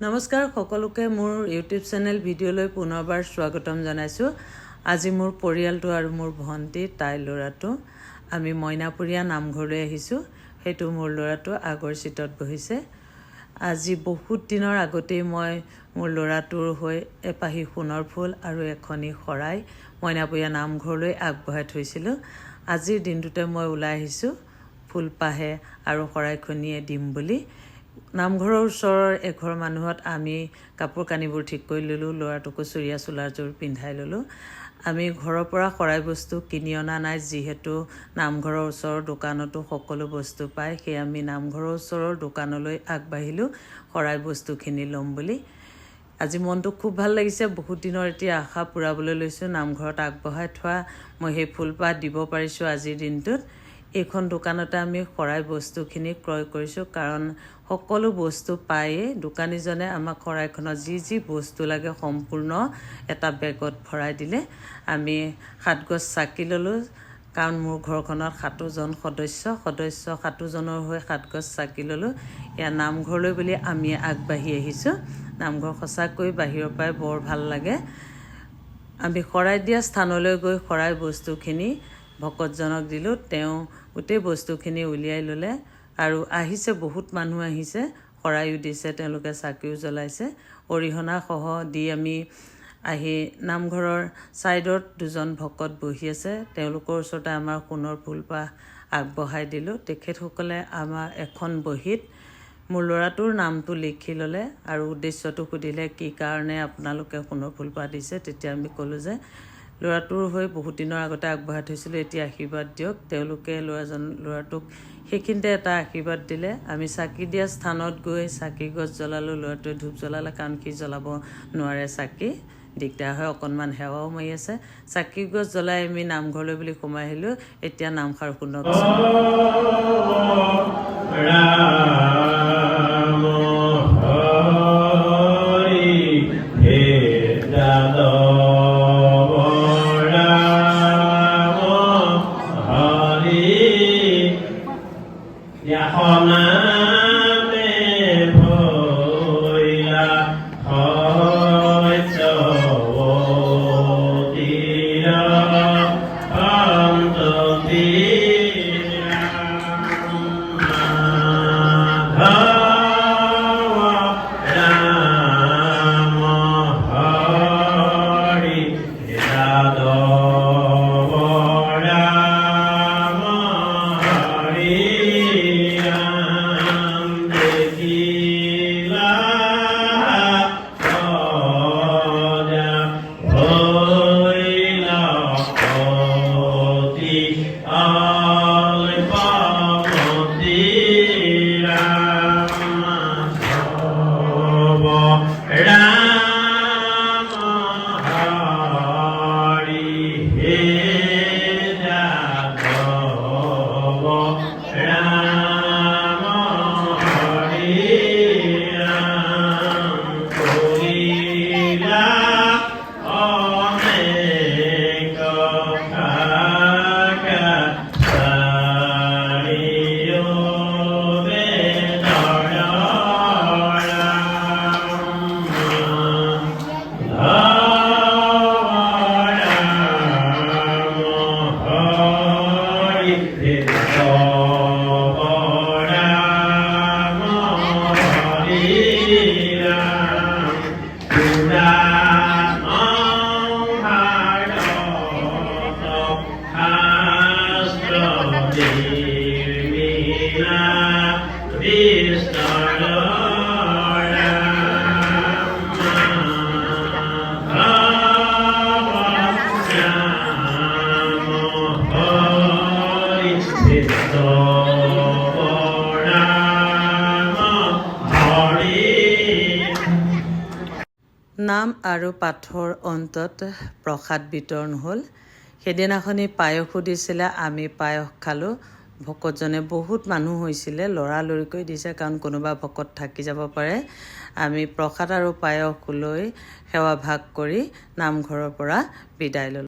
নমস্কাৰ সকলোকে মোৰ ইউটিউব চেনেল ভিডিঅ'লৈ পুনৰবাৰ স্বাগতম জনাইছোঁ। আজি মোৰ পৰিয়ালটো আৰু মোৰ ভণ্টি তাইৰ ল'ৰাটো আমি মইনাপুৰীয়া নামঘৰলৈ আহিছোঁ। সেইটো মোৰ ল'ৰাটো আগৰ চিটত বহিছে। আজি বহুত দিনৰ আগতেই মই মোৰ ল'ৰাটোৰ হৈ এপাহি সোণৰ ফুল আৰু এখনি শৰাই মইনাপুৰীয়া নামঘৰলৈ আগবঢ়াই থৈছিলোঁ। আজিৰ দিনটোতে মই ওলাই আহিছোঁ ফুলপাহে আৰু শৰাইখনিয়ে দিম বুলি। নামঘৰৰ ওচৰৰ এঘৰ মানুহত আমি কাপোৰ কানিবোৰ ঠিক কৰি ল'লোঁ, ল'ৰাটোকো চুৰিয়া চোলাযোৰ পিন্ধাই ল'লোঁ। আমি ঘৰৰ পৰা শৰাই বস্তু কিনি অনা নাই, যিহেতু নামঘৰৰ ওচৰৰ দোকানতো সকলো বস্তু পায়। সেয়ে আমি নামঘৰৰ ওচৰৰ দোকানলৈ আগবাঢ়িলোঁ শৰাই বস্তুখিনি ল'ম বুলি। আজি মনটো খুব ভাল লাগিছে। বহুত দিনৰ এতিয়া আশা পূৰাবলৈ লৈছোঁ। নামঘৰত আগবঢ়াই থোৱা মই সেই ফুলপাহ দিব পাৰিছোঁ আজিৰ দিনটোত। এইখন দোকানতে আমি শৰাই বস্তুখিনি ক্ৰয় কৰিছোঁ, কাৰণ সকলো বস্তু পায়েই। দোকানীজনে আমাক শৰাইখনত যি বস্তু লাগে সম্পূৰ্ণ এটা বেগত ভৰাই দিলে। আমি 7 গছ চাকি ল'লোঁ, কাৰণ মোৰ ঘৰখনত 7জন সদস্য 7জনৰ হৈ 7 গছ চাকি ল'লোঁ। এয়া নামঘৰলৈ বুলি আমি আগবাঢ়ি আহিছোঁ। নামঘৰ সঁচাকৈ বাহিৰৰ পৰাই বৰ ভাল লাগে। আমি শৰাই দিয়া স্থানলৈ গৈ শৰাই বস্তুখিনি ভকতজনক দিলোঁ। তেওঁ গোটেই বস্তুখিনি উলিয়াই ল'লে আৰু আহিছে, বহুত মানুহ আহিছে, শৰাইও দিছে, তেওঁলোকে চাকিও জ্বলাইছে। অৰিহণাসহ দি আমি আহি নামঘৰৰ ছাইডত 2জন ভকত বহি আছে, তেওঁলোকৰ ওচৰতে আমাৰ সোণৰ ফুলপাহ আগবঢ়াই দিলোঁ। তেখেতসকলে আমাৰ এখন বহীত মোৰ ল'ৰাটোৰ নামটো লিখি ল'লে আৰু উদ্দেশ্যটো সুধিলে, কি কাৰণে আপোনালোকে সোণৰ ফুলপাহ দিছে। তেতিয়া আমি ক'লোঁ যে ল'ৰাটোৰ হৈ বহুত দিনৰ আগতে আগবঢ়াই থৈছিলোঁ, এতিয়া আশীৰ্বাদ দিয়ক। তেওঁলোকে ল'ৰাটোক সেইখিনিতে এটা আশীৰ্বাদ দিলে। আমি চাকি দিয়া স্থানত গৈ চাকি গছ জ্বলালোঁ। ল'ৰাটোৱে ধূপ জ্বলালে, কাৰণ সি জ্বলাব নোৱাৰে চাকি, দিগদাৰ হয়। অকণমান সেৱাও মাৰি আছে। চাকি গছ জ্বলাই আমি নামঘৰলৈ বুলি সোমাই আহিলোঁ। এতিয়া নামষাৰ শুনকচোন। নাম আৰু পাঠৰ অন্তত প্ৰসাদ বিতৰণ হ'ল। সেইদিনাখনি পায়সো দিছিলে, আমি পায়স খালোঁ। ভকতজনে বহুত মানুহ হৈছিলে, লৰালৰিকৈ দিছে, কাৰণ কোনোবা ভকত থাকি যাব পাৰে। আমি প্ৰসাদ আৰু পায়স লৈ সেৱা ভাগ কৰি নামঘৰৰ পৰা বিদায় ল'লোঁ।